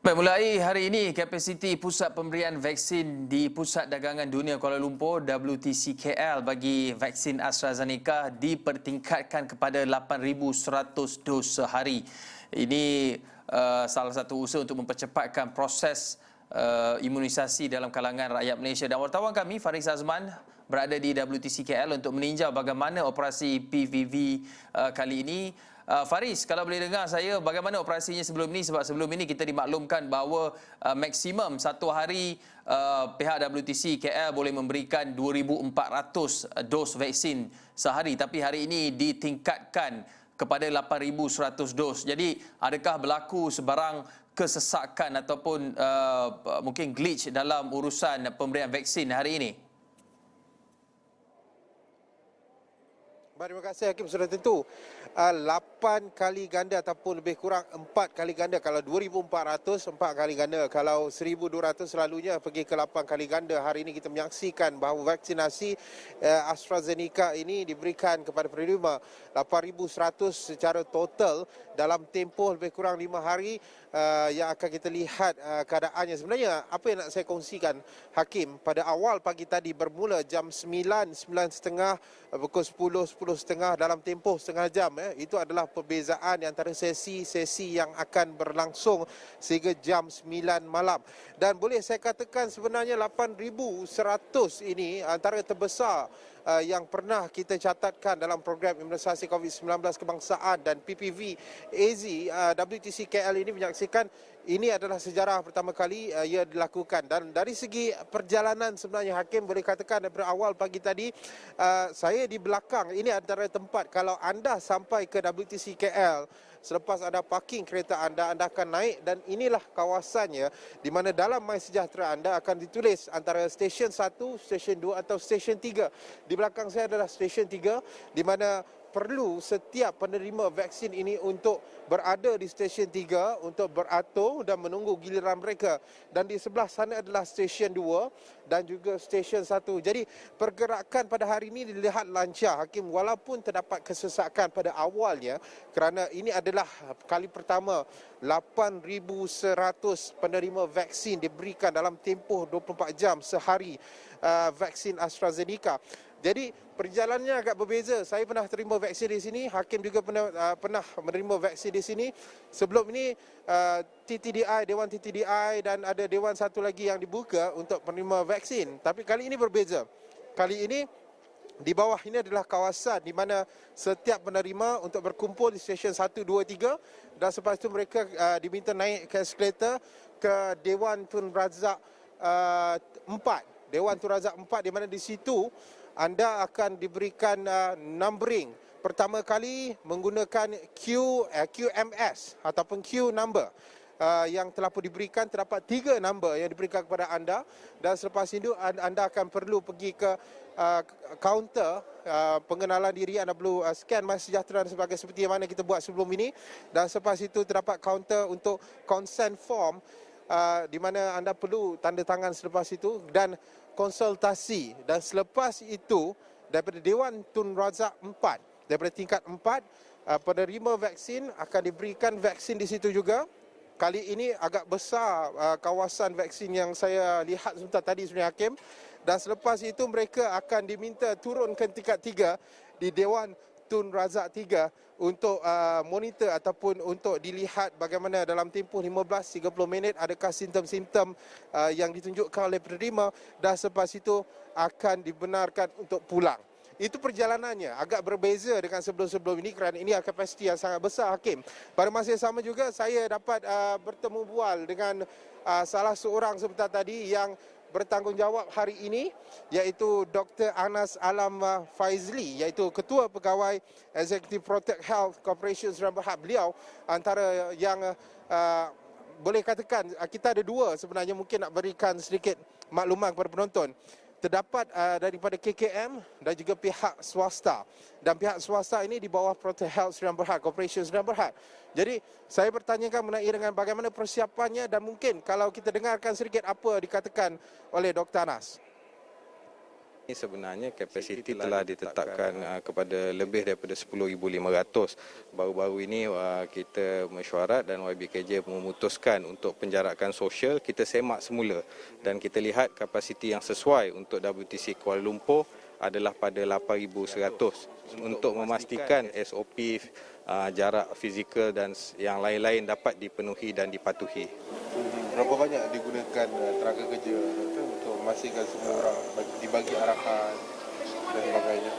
Baik, mulai hari ini, kapasiti pusat pemberian vaksin di Pusat Dagangan Dunia Kuala Lumpur WTC KL bagi vaksin AstraZeneca dipertingkatkan kepada 8,100 dos sehari. Ini salah satu usaha untuk mempercepatkan proses imunisasi dalam kalangan rakyat Malaysia. Dan wartawan kami, Faris Azman, berada di WTC KL untuk meninjau bagaimana operasi PVV kali ini. Faris, kalau boleh dengar saya, bagaimana operasinya sebelum ini? Sebab sebelum ini kita dimaklumkan bahawa maksimum satu hari pihak WTC KL boleh memberikan 2,400 dos vaksin sehari. Tapi hari ini ditingkatkan kepada 8,100 dos. Jadi adakah berlaku sebarang kesesakan ataupun mungkin glitch dalam urusan pemberian vaksin hari ini? Terima kasih Hakim, sudah tentu 8 kali ganda ataupun lebih kurang 4 kali ganda. Kalau 2,400 4 kali ganda, kalau 1,200 selalunya pergi ke 8 kali ganda. Hari ini kita menyaksikan bahawa vaksinasi AstraZeneca ini diberikan kepada penerima 8,100 secara total dalam tempoh lebih kurang 5 hari. Yang akan kita lihat keadaannya. Sebenarnya apa yang nak saya kongsikan, Hakim, pada awal pagi tadi bermula jam 9, 9.30, pukul 10, 10.30 dalam tempoh setengah jam. Itu adalah perbezaan antara sesi-sesi yang akan berlangsung sehingga jam 9 malam. Dan boleh saya katakan sebenarnya 8,100 ini antara terbesar yang pernah kita catatkan dalam program imunisasi COVID-19 kebangsaan, dan PPV AZ WTC KL ini menyaksikan ini adalah sejarah pertama kali ia dilakukan. Dan dari segi perjalanan sebenarnya, Hakim, boleh katakan daripada awal pagi tadi saya di belakang ini antara tempat kalau anda sampai ke WTC KL, selepas anda parking kereta anda akan naik, dan inilah kawasannya di mana dalam MySejahtera anda akan ditulis antara stesen 1, stesen 2 atau stesen 3. Di belakang saya adalah stesen 3 di mana perlu setiap penerima vaksin ini untuk berada di stesen 3 untuk beratur dan menunggu giliran mereka. Dan di sebelah sana adalah stesen 2 dan juga stesen 1. Jadi pergerakan pada hari ini dilihat lancar, Hakim, walaupun terdapat kesesakan pada awalnya kerana ini adalah kali pertama 8,100 penerima vaksin diberikan dalam tempoh 24 jam sehari vaksin AstraZeneca. Jadi perjalanannya agak berbeza. Saya pernah terima vaksin di sini, Hakim juga pernah menerima vaksin di sini. Sebelum ini TTDI, Dewan TTDI, dan ada dewan satu lagi yang dibuka untuk penerima vaksin. Tapi kali ini berbeza. Kali ini di bawah ini adalah kawasan di mana setiap penerima untuk berkumpul di stesen 1, 2, 3, dan selepas itu mereka diminta naik ke eskalator ke Dewan Tun Razak 4. Dewan Tun Razak 4, di mana di situ anda akan diberikan numbering. Pertama kali menggunakan QMS ataupun Q number yang telah pun diberikan. Terdapat 3 number yang diberikan kepada anda, dan selepas itu anda akan perlu pergi ke kaunter pengenalan diri. Anda perlu scan MySejahtera dan sebagainya seperti yang mana kita buat sebelum ini, dan selepas itu terdapat kaunter untuk consent form di mana anda perlu tanda tangan selepas itu, dan konsultasi. Dan selepas itu daripada Dewan Tun Razak 4, daripada tingkat 4, penerima vaksin akan diberikan vaksin di situ juga. Kali ini agak besar kawasan vaksin yang saya lihat sebentar tadi sebenarnya, Hakim. Dan selepas itu mereka akan diminta turun ke tingkat 3 di Dewan Tun Razak 3 untuk monitor ataupun untuk dilihat bagaimana dalam tempoh 15-30 minit adakah simptom-simptom yang ditunjukkan oleh penerima, dan selepas itu akan dibenarkan untuk pulang. Itu perjalanannya agak berbeza dengan sebelum-sebelum ini kerana ini kapasiti yang sangat besar, Hakim. Pada masa yang sama juga saya dapat bertemu bual dengan salah seorang sebentar tadi yang bertanggungjawab hari ini, iaitu Dr. Anas Alam Faizli, iaitu Ketua Pegawai Executive Protect Health Corporation Sdn Bhd. Beliau antara yang boleh katakan kita ada 2 sebenarnya, mungkin nak berikan sedikit makluman kepada penonton. Terdapat daripada KKM dan juga pihak swasta. Dan pihak swasta ini di bawah Protect Health Sdn Bhd, Corporation Sdn Bhd. Jadi saya bertanyakan mengenai dengan bagaimana persiapannya, dan mungkin kalau kita dengarkan sedikit apa dikatakan oleh Dr. Anas. Ini sebenarnya kapasiti telah ditetapkan kepada lebih daripada 10,500. Baru-baru ini kita mesyuarat dan YBKJ memutuskan untuk penjarakan sosial, kita semak semula dan kita lihat kapasiti yang sesuai untuk WTC Kuala Lumpur adalah pada 8,100 untuk memastikan SOP, jarak fizikal dan yang lain-lain dapat dipenuhi dan dipatuhi. Berapa banyak digunakan tenaga kerja untuk memastikan semua orang dibagi arahan dan sebagainya?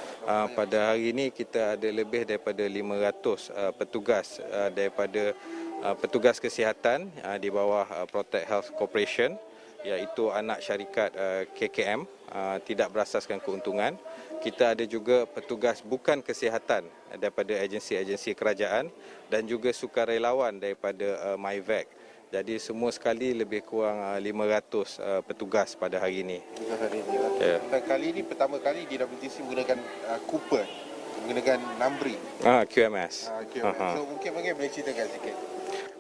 Pada hari ini kita ada lebih daripada 500 petugas daripada petugas kesihatan di bawah Protect Health Corporation, iaitu anak syarikat KKM, tidak berasaskan keuntungan. Kita ada juga petugas bukan kesihatan daripada agensi-agensi kerajaan dan juga sukarelawan daripada MyVac. Jadi semua sekali lebih kurang 500 petugas pada hari ini. Dan kali ini pertama kali di WTC menggunakan Cooper, menggunakan Nambri. QMS. So mungkin boleh ceritakan sikit.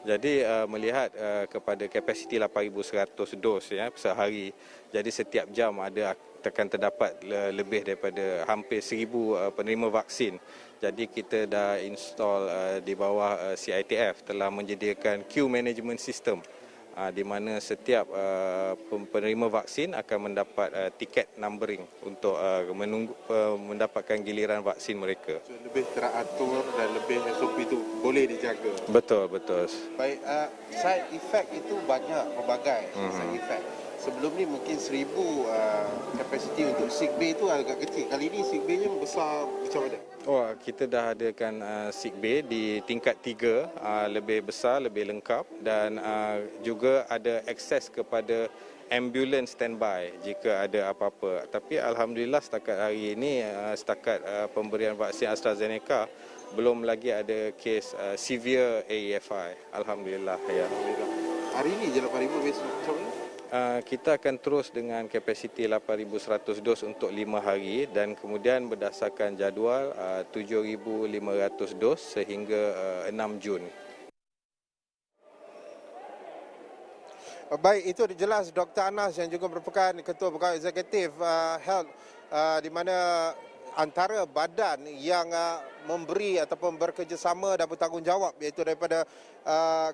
Jadi melihat kepada kapasiti 8,100 dos sehari. Jadi setiap jam akan terdapat lebih daripada hampir 1,000 penerima vaksin. Jadi kita dah install di bawah CITF telah menyediakan queue management system di mana setiap penerima vaksin akan mendapat tiket numbering untuk menunggu mendapatkan giliran vaksin mereka. So, lebih teratur dan lebih SOP itu boleh dijaga. Betul. Baik, side effect itu banyak, pelbagai side effect. Sebelum ni mungkin 1,000 kapasiti untuk sick bay itu agak kecil. Kali ini sick bay-nya besar macam mana? Kita dah adakan sick bay di tingkat 3, lebih besar, lebih lengkap dan juga ada akses kepada ambulans standby jika ada apa-apa. Tapi alhamdulillah setakat hari ini, setakat pemberian vaksin AstraZeneca, belum lagi ada kes severe AEFI. Alhamdulillah. Ya. Hari ini je 8,000, besok macam mana? Kita akan terus dengan kapasiti 8,100 dos untuk 5 hari dan kemudian berdasarkan jadual 7,500 dos sehingga 6 Jun. Baik, itu jelas Dr. Anas yang juga merupakan Ketua Pegawai Eksekutif Health, di mana antara badan yang memberi ataupun bekerjasama dan bertanggungjawab iaitu daripada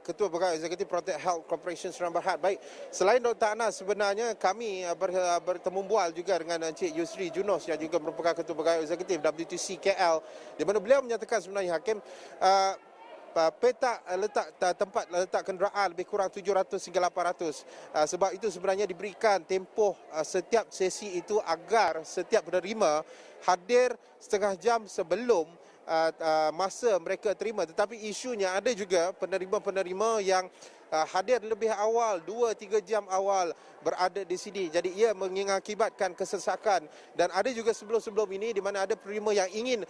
Ketua Pegawai Eksekutif Protect Health Corporation Serang Berhad. Baik, selain Dr. Anas, sebenarnya kami bertemu bual juga dengan Encik Yusri Junus yang juga merupakan Ketua Pegawai Eksekutif WTC KL, di mana beliau menyatakan sebenarnya Hakim, peta tempat letak kenderaan lebih kurang 700 hingga 800. Sebab itu sebenarnya diberikan tempoh setiap sesi itu agar setiap penerima hadir setengah jam sebelum masa mereka terima. Tetapi isunya ada juga penerima-penerima yang hadir lebih awal, 2-3 jam awal berada di sini. Jadi ia mengakibatkan kesesakan. Dan ada juga sebelum-sebelum ini di mana ada penerima yang ingin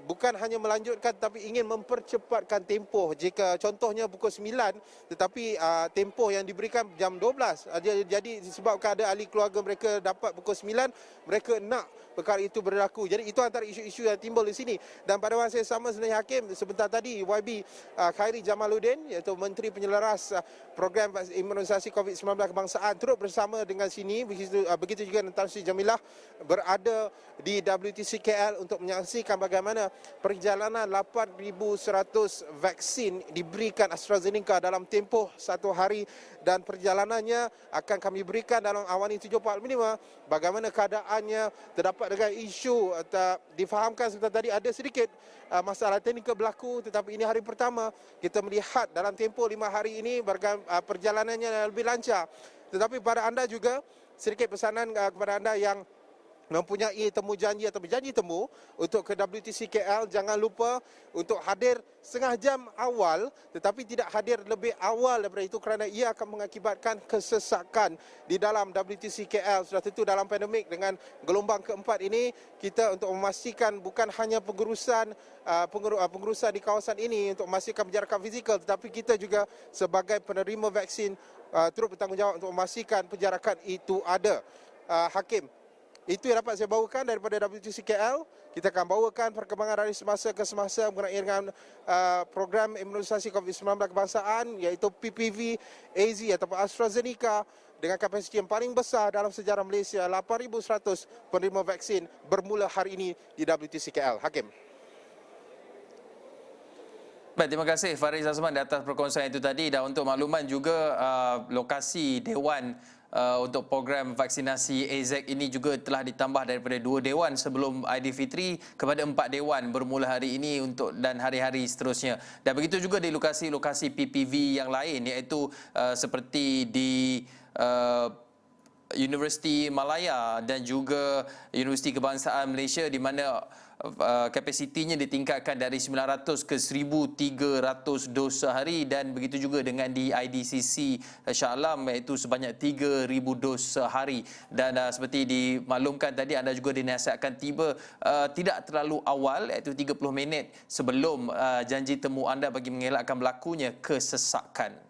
bukan hanya melanjutkan tetapi ingin mempercepatkan tempoh. Jika contohnya pukul 9 tetapi tempoh yang diberikan jam 12. Jadi disebabkan ada ahli keluarga mereka dapat pukul 9, mereka nak perkara itu berlaku. Jadi itu antara isu-isu yang timbul di sini. Dan pada masa yang sama sebenarnya Hakim, sebentar tadi YB Khairi Jamaluddin iaitu Menteri Penyelaras Program Imunisasi COVID-19 Kebangsaan turut bersama dengan sini. Begitu juga Tan Sri Jamilah berada di WTC KL untuk menyaksikan bagaimana perjalanan 8,100 vaksin diberikan AstraZeneca dalam tempoh 1 hari dan perjalanannya akan kami berikan dalam Awani 745. Bagaimana keadaannya, terdapat dengan isu difahamkan sebentar tadi ada sedikit masalah teknikal berlaku, tetapi ini hari pertama kita melihat dalam tempoh 5 hari ini perjalanannya lebih lancar. Tetapi pada anda juga sedikit pesanan kepada anda yang mempunyai temu janji atau berjanji temu untuk ke WTC KL, jangan lupa untuk hadir setengah jam awal tetapi tidak hadir lebih awal daripada itu kerana ia akan mengakibatkan kesesakan di dalam WTC KL. Sudah tentu dalam pandemik dengan gelombang keempat ini, kita untuk memastikan bukan hanya pengurusan di kawasan ini untuk memastikan penjarakan fizikal, tetapi kita juga sebagai penerima vaksin turut bertanggungjawab untuk memastikan penjarakan itu ada. Hakim, itu yang dapat saya bawakan daripada WTC KL. Kita akan bawakan perkembangan dari semasa ke semasa mengenai dengan program imunisasi COVID-19 kebangsaan iaitu PPV, AZ ataupun AstraZeneca dengan kapasiti yang paling besar dalam sejarah Malaysia, 8,100 penerima vaksin bermula hari ini di WTC KL. Hakim. Baik, terima kasih Fariz Azman di atas perkongsian itu tadi, dan untuk makluman juga lokasi Dewan untuk program vaksinasi AZ ini juga telah ditambah daripada 2 dewan sebelum Aidilfitri kepada 4 dewan bermula hari ini untuk dan hari-hari seterusnya. Dan begitu juga di lokasi-lokasi PPV yang lain, iaitu seperti di Universiti Malaya dan juga Universiti Kebangsaan Malaysia, di mana kapasitinya ditingkatkan dari 900 ke 1,300 dos sehari, dan begitu juga dengan di IDCC Shah Alam, iaitu sebanyak 3,000 dos sehari. Dan seperti dimaklumkan tadi, anda juga dinasihatkan tiba tidak terlalu awal, iaitu 30 minit sebelum janji temu anda bagi mengelakkan berlakunya kesesakan.